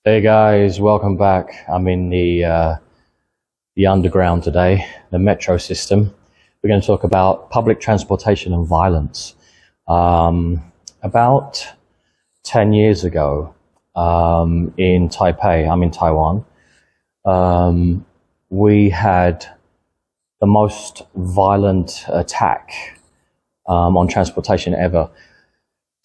Hey guys, welcome back. I'm in the underground today, the metro system. We're going to talk about public transportation and violence. About 10 years ago, in Taipei, I'm in Taiwan, we had the most violent attack on transportation ever.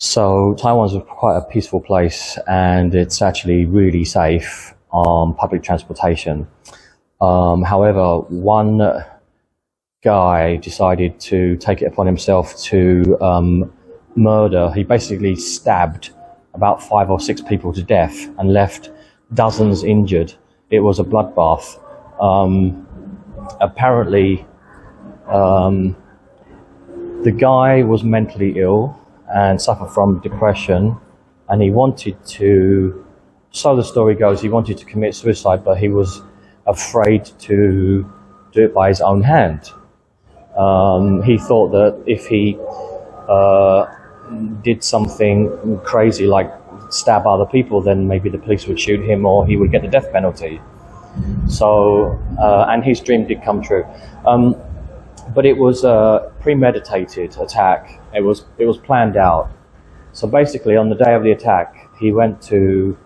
So Taiwan's quite a peaceful place, and it's actually really safe on public transportation. However, one guy decided to take it upon himself to murder. He basically stabbed about 5 or 6 people to death and left dozens injured. It was a bloodbath. Apparently, the guy was mentally ill and suffered from depression, and he wanted to, so the story goes, he wanted to commit suicide, but he was afraid to do it by his own hand. He thought that if he did something crazy like stab other people, then maybe the police would shoot him or he would get the death penalty. So, and his dream did come true. But it was a premeditated attack. It was planned out. So basically, on the day of the attack, he went to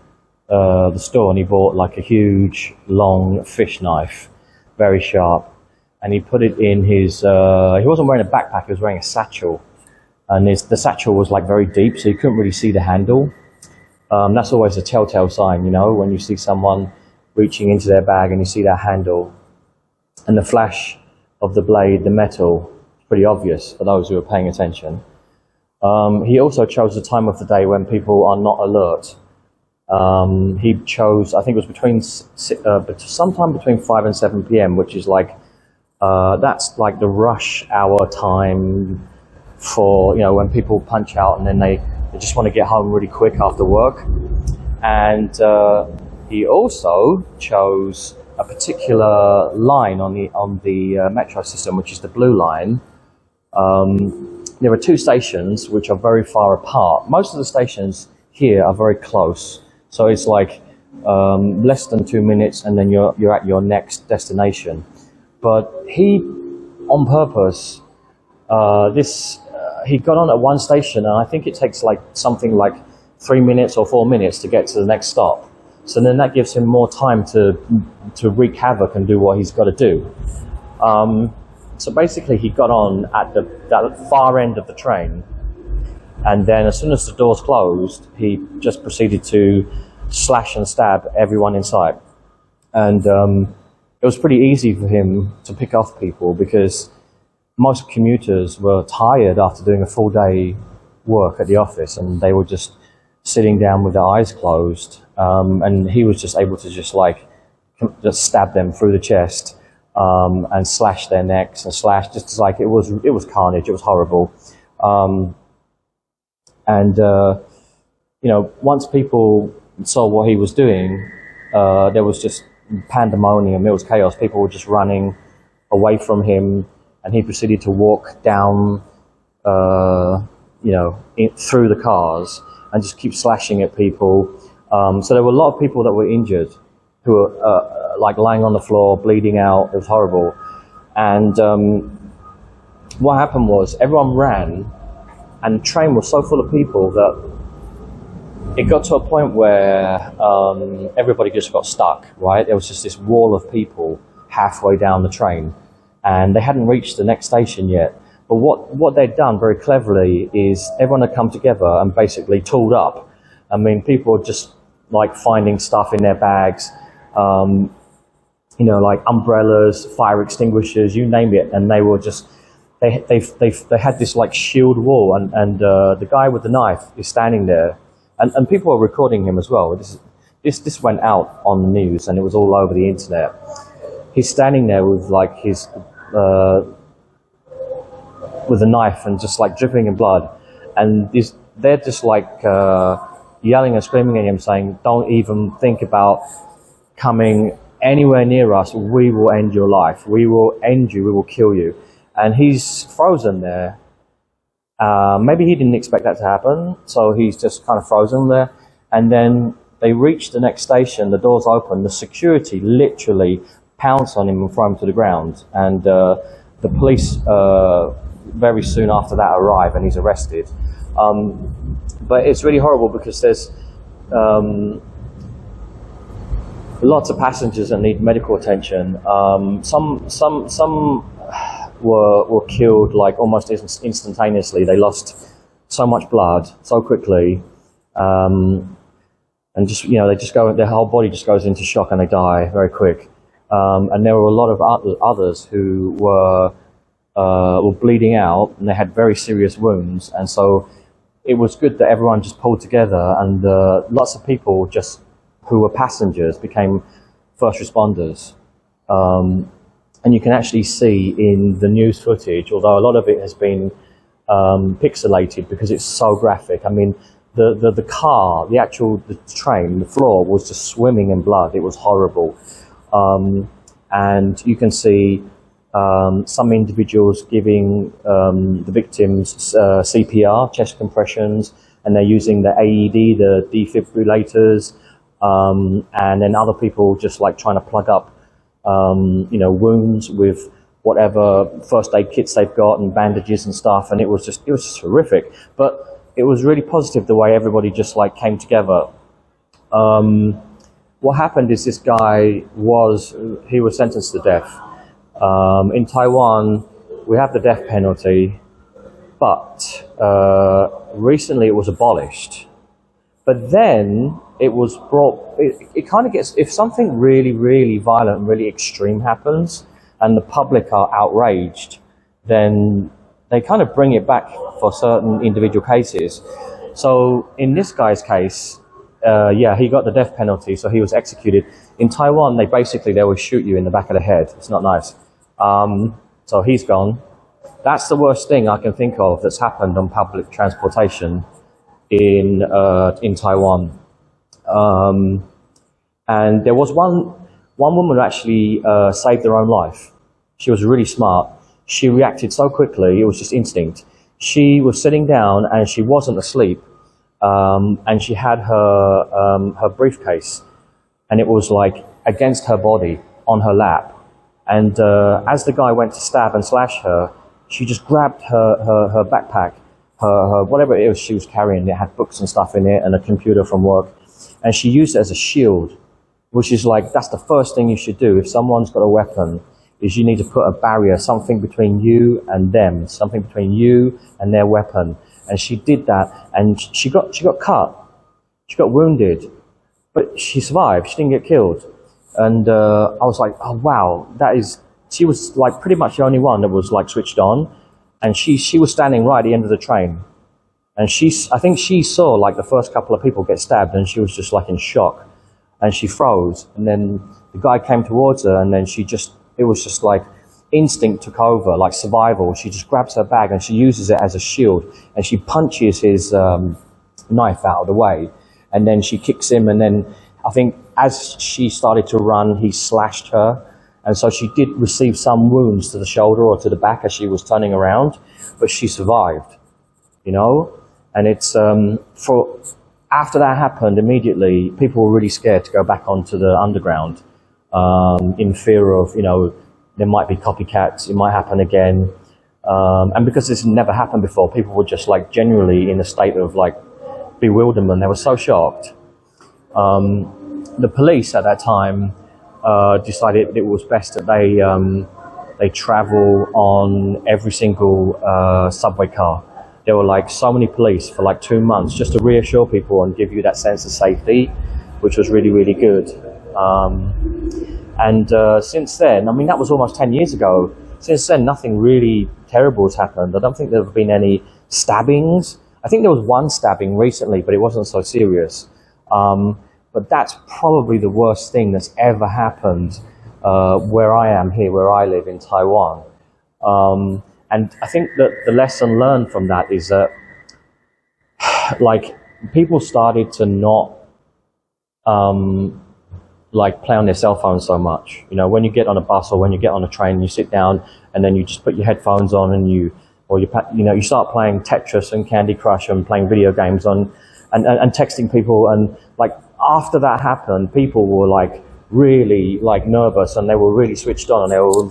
the store and he bought like a huge, long fish knife, very sharp, and he put it in his. He wasn't wearing a backpack; he was wearing a satchel, and the satchel was like very deep, so you couldn't really see the handle. That's always a telltale sign, you know, when you see someone reaching into their bag and you see that handle, and the flash of the blade, the metal, pretty obvious for those who are paying attention. He also chose the time of the day when people are not alert. He chose, I think it was between sometime between 5 and 7 p.m., which is like that's like the rush hour time for, you know, when people punch out and then they just want to get home really quick after work. And he also chose a particular line on the metro system, which is the Blue Line. There are 2 stations which are very far apart. Most of the stations here are very close, so it's like less than 2 minutes, and then you're at your next destination. But he, on purpose, he got on at one station, and I think it takes like something like 3 minutes or 4 minutes to get to the next stop. So then that gives him more time to wreak havoc and do what he's got to do. So basically he got on at that far end of the train, and then as soon as the doors closed, he just proceeded to slash and stab everyone in sight. And it was pretty easy for him to pick off people because most commuters were tired after doing a full day work at the office, and they were just sitting down with their eyes closed, and he was just able to just stab them through the chest, and slash their necks and slash, just like it was carnage. It was horrible. You know, once people saw what he was doing, there was just pandemonium. It was chaos. People were just running away from him, and he proceeded to walk down, you know, through the cars and just keep slashing at people. So there were a lot of people that were injured, who were like lying on the floor, bleeding out. It was horrible. And what happened was everyone ran, and the train was so full of people that it got to a point where everybody just got stuck, right? There was just this wall of people halfway down the train, and they hadn't reached the next station yet. But what they'd done very cleverly is everyone had come together and basically tooled up. I mean, people were just like finding stuff in their bags, you know, like umbrellas, fire extinguishers, you name it, and they were just they had this like shield wall, and the guy with the knife is standing there, and people were recording him as well. This went out on the news, and it was all over the internet. He's standing there with like his with a knife and just like dripping in blood, and they're just like yelling and screaming at him, saying, "Don't even think about coming anywhere near us. We will end your life. We will end you. We will kill you." And he's frozen there. Maybe he didn't expect that to happen, so he's just kind of frozen there. And then they reach the next station, the doors open, the security literally pounce on him and throw him to the ground. And the police very soon after that arrive and he's arrested. But it's really horrible because there's lots of passengers that need medical attention. Some were killed like almost instantaneously. They lost so much blood so quickly, and just they just go. Their whole body just goes into shock and they die very quick. And there were a lot of others who were bleeding out and they had very serious wounds. And so it was good that everyone just pulled together, and lots of people just who were passengers became first responders. And you can actually see in the news footage, although a lot of it has been pixelated because it's so graphic. I mean, the car, the train, the floor was just swimming in blood. It was horrible. And you can see some individuals giving the victims CPR, chest compressions, and they're using the AED, the defibrillators, and then other people just like trying to plug up wounds with whatever first aid kits they've got and bandages and stuff. And it was just horrific, but it was really positive the way everybody just like came together. What happened is this guy was sentenced to death. In Taiwan, we have the death penalty, but recently it was abolished. But then it was brought, it kind of gets, if something really, really violent and really extreme happens and the public are outraged, then they kind of bring it back for certain individual cases. So in this guy's case, he got the death penalty, so he was executed. In Taiwan, they will shoot you in the back of the head. It's not nice. So he's gone. That's the worst thing I can think of that's happened on public transportation in Taiwan. And there was one woman who actually saved her own life. She was really smart. She reacted so quickly, it was just instinct. She was sitting down and she wasn't asleep. And she had her briefcase, and it was like against her body on her lap. And as the guy went to stab and slash her, she just grabbed her backpack, her whatever it was she was carrying. It had books and stuff in it and a computer from work, and she used it as a shield, which is like, that's the first thing you should do if someone's got a weapon. Is you need to put a barrier, something between you and them, something between you and their weapon. And she did that, and she got cut, she got wounded, but she survived. She didn't get killed. And I was like, oh wow, she was like pretty much the only one that was like switched on, and she was standing right at the end of the train, and I think she saw like the first couple of people get stabbed, and she was just like in shock, and she froze. And then the guy came towards her, and then it was just like instinct took over, like survival. She just grabs her bag and she uses it as a shield, and she punches his knife out of the way, and then she kicks him, and then I think as she started to run, he slashed her, and so she did receive some wounds to the shoulder or to the back as she was turning around, but she survived, and it's after that happened, immediately people were really scared to go back onto the underground, in fear of, there might be copycats, it might happen again. And because this never happened before, people were just like generally in a state of like bewilderment. They were so shocked. The police at that time decided it was best that they travel on every single subway car. There were like so many police for like 2 months just to reassure people and give you that sense of safety, which was really, really good. And since then, I mean, that was almost 10 years ago. Since then, nothing really terrible has happened. I don't think there have been any stabbings. I think there was one stabbing recently, but it wasn't so serious. But that's probably the worst thing that's ever happened where I am here, where I live in Taiwan. And I think that the lesson learned from that is that, like, people started to not like play on their cell phones so much. When you get on a bus or when you get on a train, you sit down and then you just put your headphones on and you start playing Tetris and Candy Crush and playing video games and texting people. And like, after that happened, people were like really like nervous, and they were really switched on, and they were,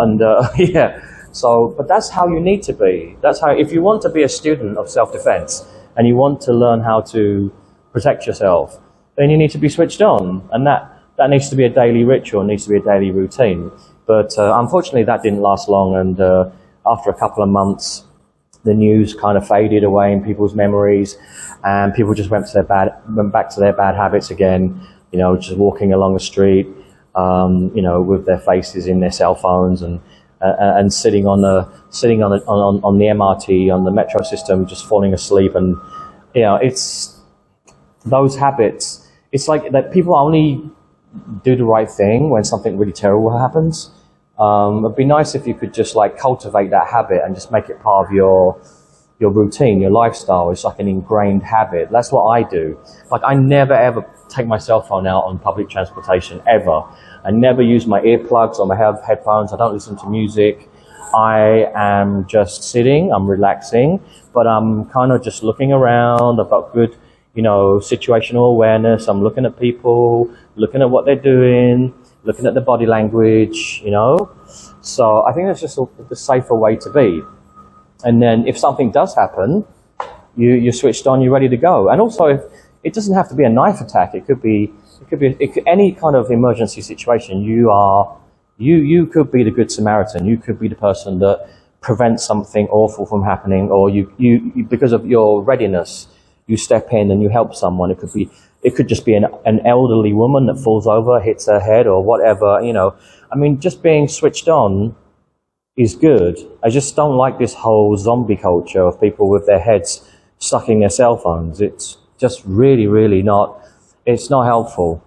and yeah. So, but that's how you need to be. That's how, if you want to be a student of self-defense and you want to learn how to protect yourself, then you need to be switched on, and that needs to be a daily ritual, needs to be a daily routine. But unfortunately, that didn't last long, and after a couple of months, the news kind of faded away in people's memories, and people just went back to their bad habits again. You know, just walking along the street, you know, with their faces in their cell phones, and sitting on the MRT, on the metro system, just falling asleep. And you know, it's those habits. It's like that people only do the right thing when something really terrible happens. It'd be nice if you could just like cultivate that habit and just make it part of your routine, your lifestyle. It's like an ingrained habit. That's what I do. Like, I never ever take my cell phone out on public transportation, ever. I never use my earplugs or my headphones. I don't listen to music. I am just sitting, I'm relaxing, but I'm kind of just looking around. I've got good, you know, situational awareness. I'm looking at people, looking at what they're doing, looking at the body language, you know. So I think that's just the safer way to be. And then if something does happen, you're switched on, you're ready to go. And also, if it doesn't have to be a knife attack. It could be any kind of emergency situation. You could be the Good Samaritan. You could be the person that prevents something awful from happening, or you because of your readiness, you step in and you help someone. It could just be an elderly woman that falls over, hits her head, or whatever. You know, I mean, just being switched on is good. I just don't like this whole zombie culture of people with their heads stuck in their cell phones. It's just really not. It's not helpful.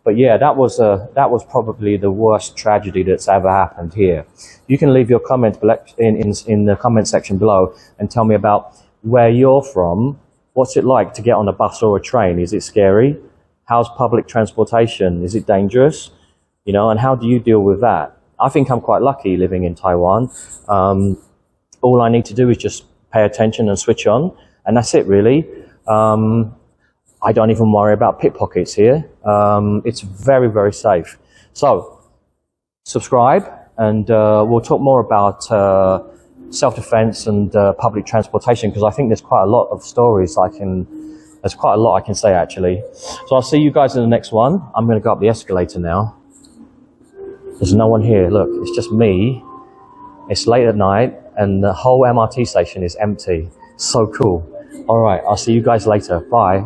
But yeah, that was probably the worst tragedy that's ever happened here. You can leave your comments in the comment section below and tell me about where you're from. What's it like to get on a bus or a train? Is it scary? How's public transportation? Is it dangerous? You know, and how do you deal with that? I think I'm quite lucky living in Taiwan. All I need to do is just pay attention and switch on, and that's it, really. I don't even worry about pickpockets here. It's very safe. So, subscribe, and we'll talk more about self-defense and public transportation, because I think there's quite a lot of stories there's quite a lot I can say, actually. So I'll see you guys in the next one. I'm going to go up the escalator now. There's no one here. Look, it's just me. It's late at night, and the whole MRT station is empty. So cool. All right, I'll see you guys later. Bye.